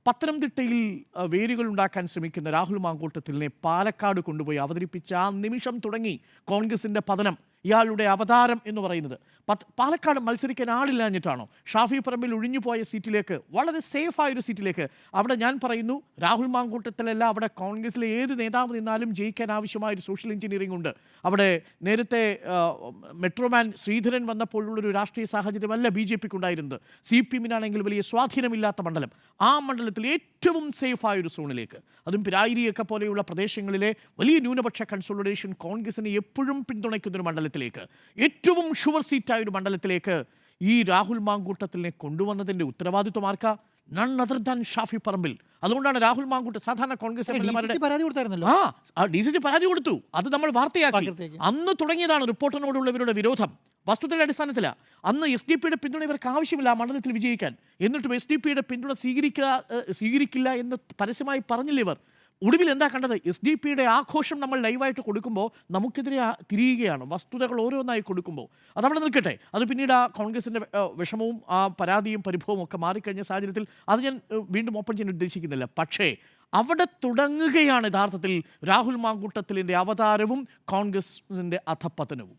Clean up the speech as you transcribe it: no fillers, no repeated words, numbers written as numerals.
പത്തനംതിട്ടയിൽ വേരുകൾ ഉണ്ടാക്കാൻ ശ്രമിക്കുന്ന രാഹുൽ മാങ്കൂട്ടത്തിലിനെ പാലക്കാട് കൊണ്ടുപോയി അവതരിപ്പിച്ച ആ നിമിഷം തുടങ്ങി കോൺഗ്രസിൻ്റെ പതനം. ഇയാളുടെ അവതാരം എന്ന് പറയുന്നത് പാലക്കാട് മത്സരിക്കാൻ ആളില്ലാഞ്ഞിട്ടാണോ? ഷാഫി പറമ്പിൽ ഒഴിഞ്ഞുപോയ സീറ്റിലേക്ക്, വളരെ സേഫായൊരു സീറ്റിലേക്ക്, അവിടെ ഞാൻ പറയുന്നു രാഹുൽ മാങ്കൂട്ടത്തിലല്ല, അവിടെ കോൺഗ്രസിലെ ഏത് നേതാവ് നിന്നാലും ജയിക്കാൻ ആവശ്യമായൊരു സോഷ്യൽ എഞ്ചിനീയറിംഗ് ഉണ്ട്. അവിടെ നേരത്തെ മെട്രോമാൻ ശ്രീധരൻ വന്നപ്പോഴുള്ളൊരു രാഷ്ട്രീയ സാഹചര്യമല്ല ബി ജെ പിക്ക് ഉണ്ടായിരുന്നത്. സി പി എമ്മിനാണെങ്കിൽ വലിയ സ്വാധീനമില്ലാത്ത മണ്ഡലം, ആ മണ്ഡലത്തിൽ ഏറ്റവും സേഫായൊരു സോണിലേക്ക്, അതും പിരായിരിയൊക്കെ പോലെയുള്ള പ്രദേശങ്ങളിലെ വലിയ ന്യൂനപക്ഷ കൺസോളിഡേഷൻ കോൺഗ്രസിനെ എപ്പോഴും പിന്തുണയ്ക്കുന്നൊരു മണ്ഡലത്തിലേക്ക്, ഏറ്റവും ഷുവർ സീറ്റായ ഒരു മണ്ഡലത്തിലേക്ക് ഈ രാഹുൽ മാങ്കൂട്ടത്തിലിനെ കൊണ്ടുവന്നതിൻ്റെ ഉത്തരവാദിത്വം ആർക്കാ? None other than Shafi Parambil. അതുകൊണ്ടാണ് രാഹുൽ മാങ്കൂട്ടം സാധാരണ കോൺഗ്രസ് DCC പരാതി കൊടുത്തു. അത് നമ്മൾ വാർത്തയാക്കി. അന്ന് തുടങ്ങിയതാണ് റിപ്പോർട്ടറിനോടുള്ളവരുടെ വിരോധം. വസ്തുതയുടെ അടിസ്ഥാനത്തിലാണ്. അന്ന് SDP യുടെ പിന്തുണ ഇവർക്ക് ആവശ്യമില്ല ആ മണ്ഡലത്തിൽ വിജയിക്കാൻ. എന്നിട്ടും SDP യുടെ പിന്തുണ സ്വീകരിക്കില്ല എന്ന് പരസ്യമായി പറഞ്ഞില്ല ഇവർ. ഒടുവിൽ എന്താ കണ്ടത്? SDP യുടെ ആഘോഷം നമ്മൾ ലൈവായിട്ട് കൊടുക്കുമ്പോൾ നമുക്കെതിരെ തിരിയുകയാണ്. വസ്തുതകൾ ഓരോന്നായി കൊടുക്കുമ്പോൾ അതവിടെ നിൽക്കട്ടെ. അത് പിന്നീട് ആ കോൺഗ്രസിൻ്റെ വിഷമവും ആ പരാതിയും പരിഭവവും ഒക്കെ മാറിക്കഴിഞ്ഞ സാഹചര്യത്തിൽ അത് ഞാൻ വീണ്ടും ഓപ്പൺ ചെയ്യാൻ ഉദ്ദേശിക്കുന്നില്ല. പക്ഷേ അവിടെ തുടങ്ങുകയാണ് യഥാർത്ഥത്തിൽ രാഹുൽ മാങ്കൂട്ടത്തിലിൻ്റെ അവതാരവും കോൺഗ്രസിൻ്റെ അധപ്പതനവും.